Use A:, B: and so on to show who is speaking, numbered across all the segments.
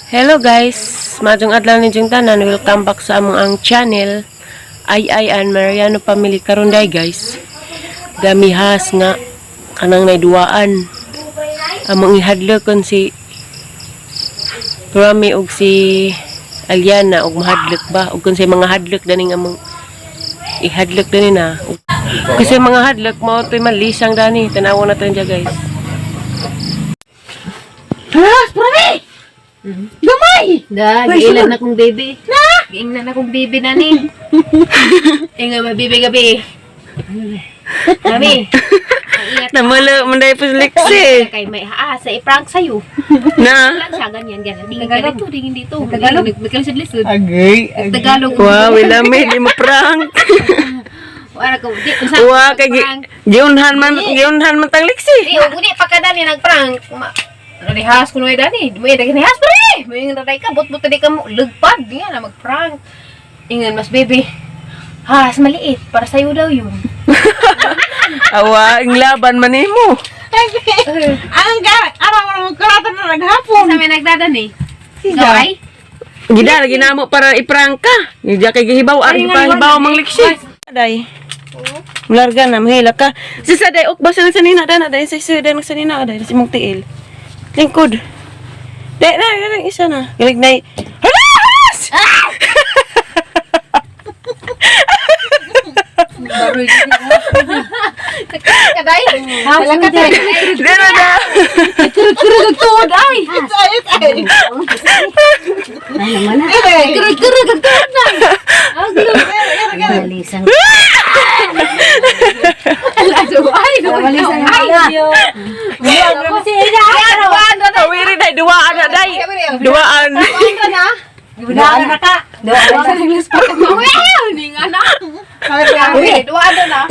A: Hello guys, madong adlaw ninyong tanan. Welcome back sa among ang channel Ay and Mariano Family. Karon day guys, gamihas nga kanang naiduaan among ihadlokon si Rami og si Aliana og mahadlok ba og kun sa mga hadlok daning among ihadlok dani na. Kasi mga hadlok mao toy malisang dani. Tanawon naton dia guys.
B: Rami! Gamay! Giilan na kong baby. Giilan na kong baby na ni. Nga mabibi gabi. Rami!
A: Namala manday po liksi.
B: Kay may sa i-prank sa'yo.
A: Na?
B: Lang siya, ganyan. Tingin ka dito, tingin dito. Tagalog? Nagkalisod-lisod.
C: Agay.
B: Tagalog.
A: Wow, wala may di mo prank.
B: Wala ko.
A: Wow, kay giunhan man tang liksi.
B: Uni, pagkadani nag-prank. Narihas ko na dani. May narihas pa rin. May naray ka. Bot-bot tadi ka mo. Lugpad. Nga na mag-prank. Ingan mas baby. Has maliit. Para sa'yo daw yun.
A: Awa, ang laban man mo.
C: Ang araw mo magkaratan na naghapon.
B: Sa may nagdadani. Gaway?
A: Gida lagi namo para iprank ka. Gida kay gihibaw ari pa hibaw mang liksi. Day. Larga na mahila ka. Si saday ok basa sa nina dana day sa sudan sa nina day si mong tiil. Lingkod. Day na isa na. Galig nay. Halas!
B: Baroy. Kaday. Wala ka tayo.
A: Dara da.
B: Kurug-kurug tuod ay.
C: Ay.
B: Ay naman na. Kurug-kurug tuod na. Malisang. Ay, malisang. Ay.
A: Awiri day duaan na day. Duaan.
B: Duaan na ka. Duaan sa English pa. Well, ning ana. Duaan na.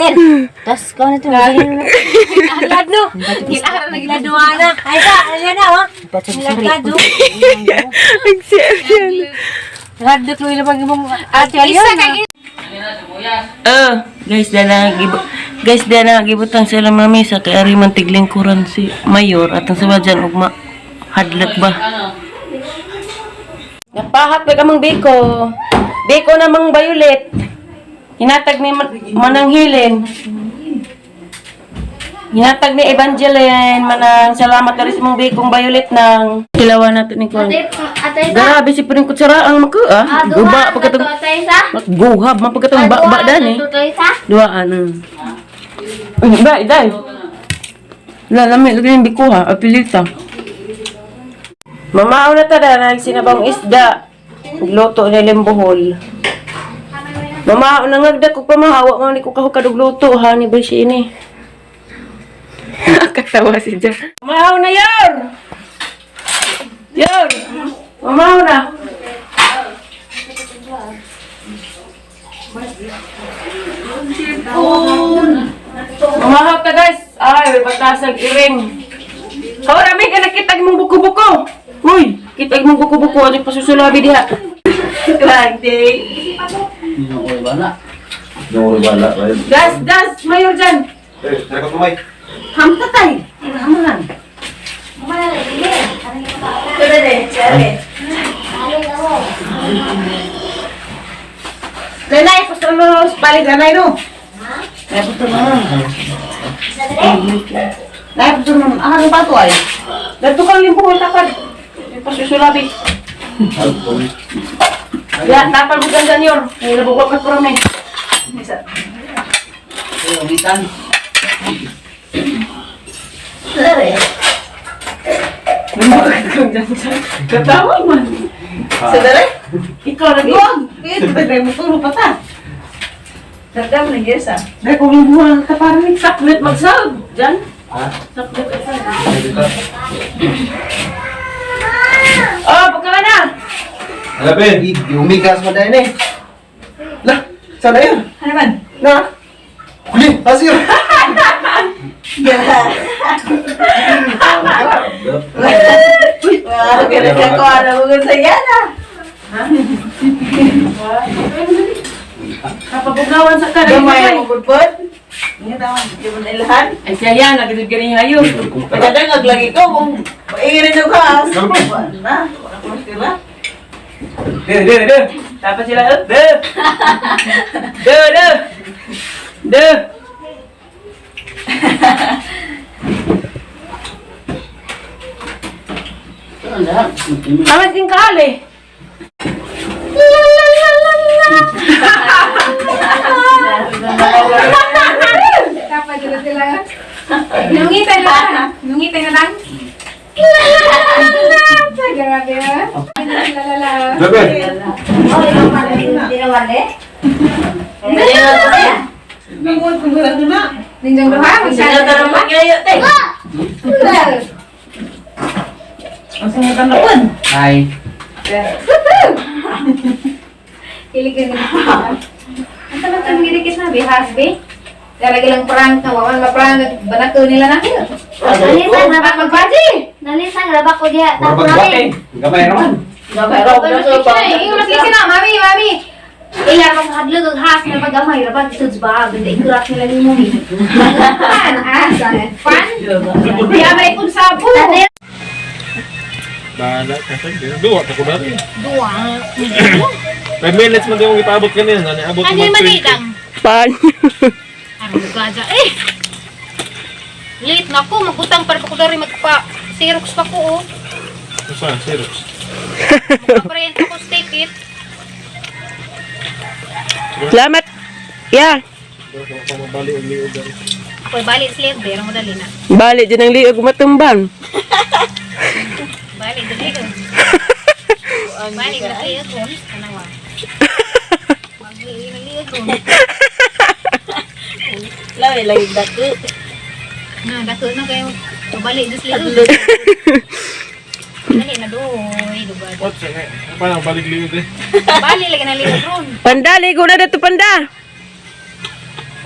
D: Tas kau na tu.
B: Alad no. Gilara na giladuan na.
D: Ay ka, ayan na oh. Lagkado.
A: Nagsiyan.
D: Radot mo ilang pag-ibong ate
B: Isa
D: Aliana.
A: Guys, dana gibutang sila mami sa kay ari man tiglingkuran si Mayor at ang sabajan ug hadlok ba. Napahat pa kamang biko. Biko namang violet. Hinatag ni Mananghilin. Hinatag ni Evangeline manang salamat ka rin sa mong bikong violet nang kilawan natin ni Kwan. Grabe si piring kutsara ang maka guba pagkatong guhab man pagkatong ba dani. Duaan. Dai. Lami lagi yung biko ha, apilita. Mamao na tada na sinabang isda. Luto na lembohol. Mamao na ngagda ko pamahawa man ni ko kahukadog luto ha ni ba siya ini. Katawa si Jar. Mamao na yor. Yor. Mamao na. Mamahal ka guys. Ay, may patasag iring. Kaurami ka nakita mong buko-buko. Uy, kita mong buko-buko. Ano pasusulabi diha? Grande. Das, mayor dyan. Hamtatay. Hamalan. Lanay, pusto mo balik lanay no? Lanay, pusto mo. Lanay, pusto mo. Ano ba ito ay? Dato kang limbuhol takad. Pasusulabi. Ya, napal mo dyan dyan yor. Nabugwag ka po rami. Isa. Ulitan. Lare. Nabugwag ka dyan dyan. Katawa man. Sadari? Ikaw lagi. Ito ba tayo maturo pa ta? Nagdam na yes ah. Dahil kung yung buwan ka parang saklit magsab. Dyan? Saklit magsab. Oh, pagkawa na!
C: Alam ba yun, umigas mo dahil eh. Lah, sana yun?
B: Ano man?
C: Na? Huli, pasir!
B: Wow, kaya ko ano mo sa yana. Kapabugawan sa ka. Gamay mo pudpud. Ini tawag, di mo nailahan. Ay siya yan, nagiging galing hayo. Pagkadangag lagi ko kung mairin yung gas. Na.
C: Deh.
A: Dapat sila. Deh. Deh. Amat din kali.
B: Dapat sila. Nungitay na lang. Grabe ah.
C: Laben.
B: Ninjong duha,
C: Hai.
B: Kiligan ni. Ang talagang ngirikit na bihas be. Lagi lang prank na wawan ma-prank banako nila na.
E: Nalisan na ba ko
B: Magbaji.
E: Nalisan na ba ko diya? Tapo
C: Magbagbating.
E: namin.
C: Gamay naman.
B: Yung matlisi na, mami.
E: Ilan mong hadlog ang has na pag-amay rabat ito ba? Ganda ikurat nila ni Mumi.
B: Pan, pan. Di amay kung sabo.
F: Bala kasi dua ta ko dati.
B: Dua.
F: 5 minutes man yung ipaabot kanina, nani abot
B: Ano
F: mo
B: yung manidang?
A: Pan.
B: Ano gaja eh. Late na ko, magbutang para ko dari magpa-xerox pa ko oh.
F: Saan Xerox?
B: Magpa-print ako stick it.
A: Salamat. Ya.
F: Kung mabali ang liog dari.
B: Ako'y balik slave, pero madali na.
A: Balik din ang liog matumbang.
B: Balik, dali ka. Balik na liog ko. Kanawa. Magliig na liog ko.
D: Laway lagi dako.
B: Na, dako na kayo. Balik na liog. Dali na doy, dugad.
F: What sa nga? Paano balik liog eh?
B: Balik lagi na liog ron.
A: Panda, ligo na dito panda.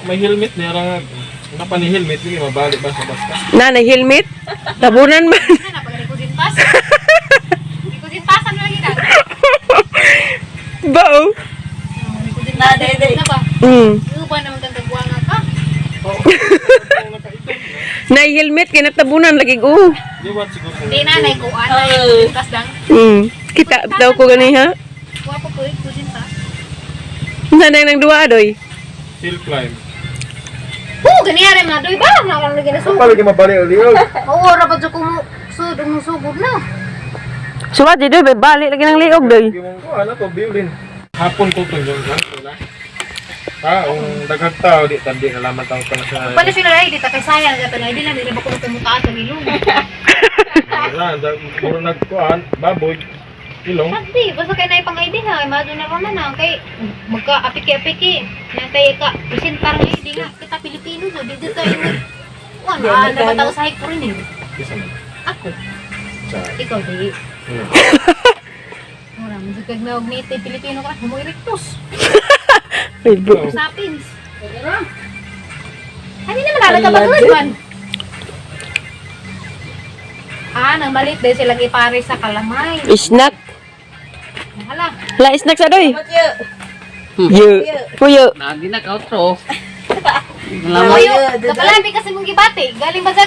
F: May helmet niya lang. Napa ni helmet ni mabalik ba sa basta.
A: Nanay helmet. Tabunan man.
B: Ano, pag rikusin pas. Rikusin pasan na lagi na.
A: Bao.
B: Rikusin
D: Na, dede.
B: na ba? Yung ba naman kang tagbuanga ka?
A: Nay helmet kay natabunan lagi ko.
F: Di what siguro.
B: Hindi nanay ko, anay. Kas lang.
A: Kita daw ko gani ha.
B: Kuha po ko, rikusin pa.
A: Nanay nang duwa adoy.
F: Hill climb.
B: Oo, ganyan rin na. Doy ba? Nakang lagi na sugod.
F: Balik mabalik ang liog.
B: Oo, rapat sa kung sugod na.
A: Suwat di doy balik lagi ng liog doy.
F: Yung ko ano to violin. Hapon to to yung wala. Ang daghang tao di tandi nalaman tao pa na sa.
B: Pala sila ay, di ta kay sayang ka na. Hindi lang, hindi ba ko tumutaan sa ilong.
F: Wala, puro nagkuhan, baboy, ilong.
B: Hindi, basta kayo na ipang ID ha. Imado na raman na. Kay magka-apiki-apiki. Nantay ka, isin parang ID nga. Kita Pilipino so, dito tayo. Ano, napataw sa hike ko rin eh.
F: Isa man.
B: Ako.
F: Sa.
B: Ikaw, di.
F: Hmm.
B: Mura, magkag na og nitay Pilipino ka. Humoy rectus.
A: Ay, bro.
B: Sapins. Hindi naman nalagabagod man. Nang malit din silang ipare sa kalamay.
A: Snack.
B: Hala.
A: La snack sa doy. Yo. Kuyo.
G: Lagi na ka-outro.
B: Layo, kapalabi kasi mong gibati. Galing ba sa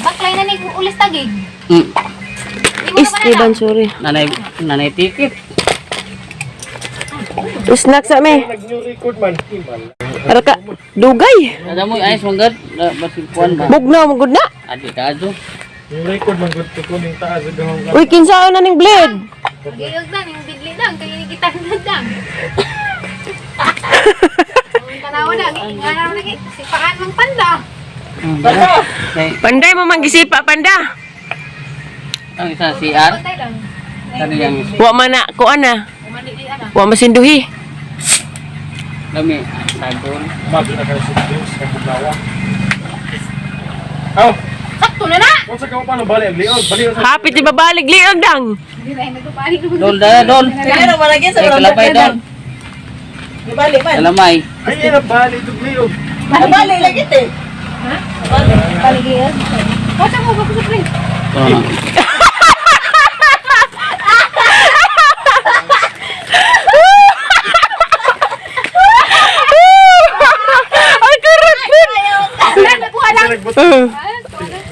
B: baklay na ni ulis tagig? Di mo na
A: Iban sorry.
G: Nanay ticket.
A: Snack sa me.
F: Nag-new record man. Imal.
A: Ara ka dugay.
G: Ada mo ayos manggad. Basig kuan ba?
A: Bugnaw magud na.
G: Adi ka ajo.
F: Yung record man gud ko ning taas sa gahong.
A: Uy kinsaon na ning blade.
B: Magayog dan, yung bidli dan, kaya kita na dan. Ang tanawa na, nga na lagi, si Paan mang panda.
G: Kay
A: Panday mo manggisipa panda.
G: ang isa si CR.
B: Patay lang.
G: Kani yang
A: Wa man na kuan na.
B: Umandi di ana.
A: Wa masinduhi.
G: dami sagon.
F: Mabot na ka sa Diyos sa Bugnawa. Aw,
B: Sakto na na!
F: kung sa ka paano balik ang liog, balik sa.
A: Hapit di babalig liog dang.
B: Hindi na, nagpapalik na.
G: Dol da dol.
D: Pero malagyan sa
G: Kay kalabay dol.
D: Ibalik man.
G: Kalamay.
F: Ay, ina balik ang liog.
D: Ibalik lagi te.
B: Paligid. Kota mo, bakit sa print?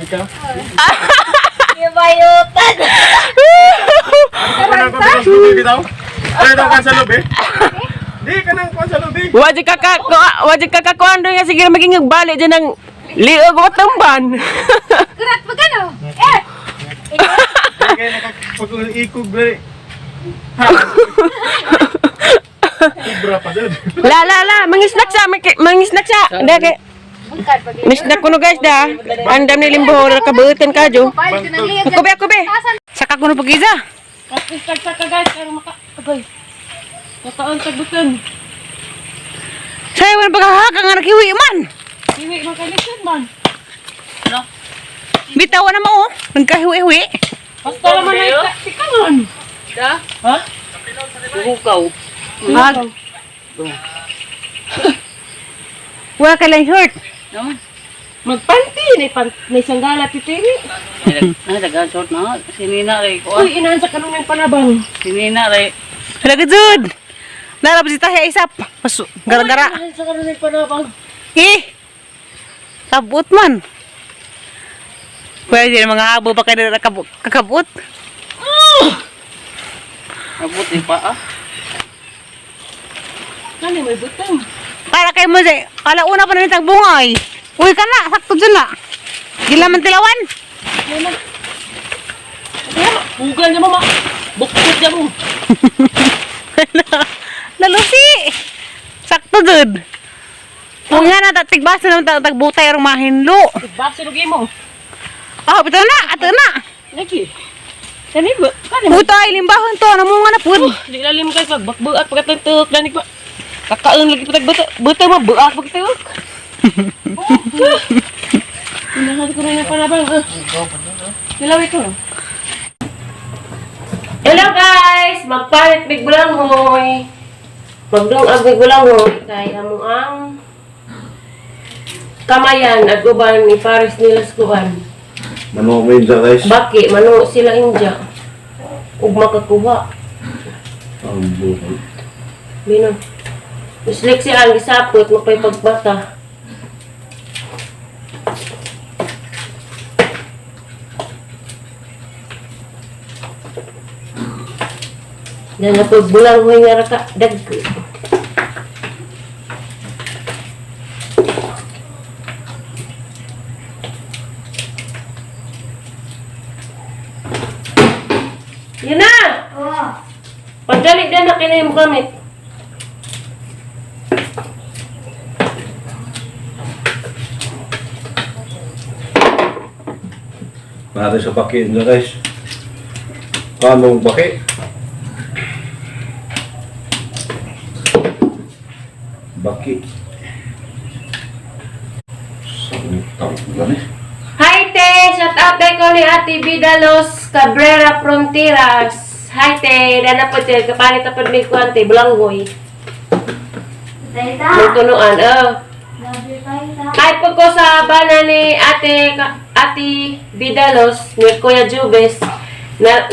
F: Ikaw?
D: Ibayutan.
F: Ano ko bitaw? Ano daw kan sa lobby? Di ka nang kan sa lobby.
A: Wajib kakakuan doon nga sige maging balik dyan ng liog o tamban.
B: Gerak pa gano.
F: Di kayo nakapag-ikog bali. Ibra pa dyan.
A: La, mangisnak siya. Hindi kay misnak kuno guys da. Andam ni limbo kabuutan ka jo.
B: Bayad ka ng liya.
A: Ako be. Saka kuno pagiza.
D: Saka guys, pero agay. Nakaon tagbutan.
A: Saya wala pagkahaka nga nakiwi man.
D: Iwi makalisun man.
A: Bitaw na mo. Nagkahiwi-hiwi.
D: Basta naman ay tikanon.
G: Da?
D: Ha?
G: Hukaw.
A: Mag. Wala ka lang short.
G: Naman.
D: Magpanti may sanggala pitiri.
G: Ay, dagan short na. Sinina rin ko.
D: Uy, inaan sa kanong yung panabang.
G: Sinina rin.
A: Hala gajud. Narap si tayo isap. Pasu. Gara-gara.
D: Inaan sa kanong yung panabang.
A: Kabut man. Pwede yung mga abo pa kayo kakabut.
G: Abot ni pa ah.
D: Ano may butang?
A: Para kayo mo siya. Alauna pa na nitang bungay. Uy ka na. Sakto dyan na. Gila man tilawan.
D: Bugan niya mama. Buktot niya mo.
A: Lalusi. Sakto dyan. Kung nga na tigbasa naman tagbutay ang mahinlo.
D: Basta lugi mo.
A: Ah, betul na. Ato na.
D: Lagi. Kani ba? Kani ba?
A: Utay, limbahon to. Namunga na po.
D: Di lalim kay pag bakbuat pagkatentuk danig ba. Kakaon lagi patag buta mo buat pagkatentuk. Inahan ko na yung panabang. Nilawi ko.
A: Hello guys! Magpalit big bulanghoy. Magdungag big bulanghoy. Kaya mo ang kamayan at uban ni Paris nila skuban.
C: Manong mo yun dyan guys.
A: Baki, mano sila India. Ug makakuha.
C: Ang buhay.
A: Bino. Uslik sila ang gisapot, mapay pagbata. Yan na pagbulanghoy nga raka dagko. Yan na! Pagdali din na kinay mo gamit.
C: Mari sa baki dyan guys. Kanong baki. Baki. Saan tawag gani?
A: Hi te! Shout out day ko ni Ate Vidalos Cabrera Fronteras. Hi te! Dana po te, kapalit na po may kuwante, bulanghoy. Magtunuan, Kahit po ko sa bana ni Ate Vidalos, ni Kuya Jubes, na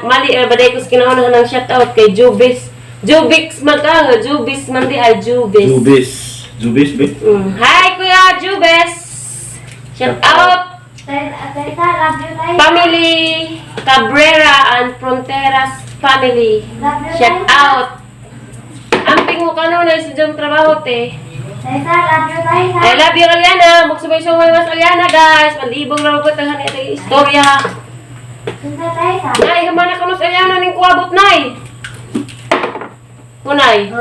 A: mali, baday ko sa kinaunahan ng shout out kay Jubes. Jubix Jubis man di ay Jubes.
C: Jubis, be?
A: Hi Kuya Jubes! Shout out! Family Cabrera and Fronteras family. Shout out! Amping mo ka na si Jom trabaho te. I love you Aliana. Magsumay-sumay mas Aliana guys. Malibong na magpatahan ito istorya. Nay, hamana ka mas Aliana ning kuwabot nay. Kunay.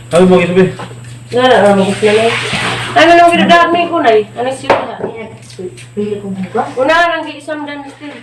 C: Ano mo isabi?
A: Nara, magos na nay. Ano nang ginadaan mo yung kunay? Ano siya? Una nang giisam dan still.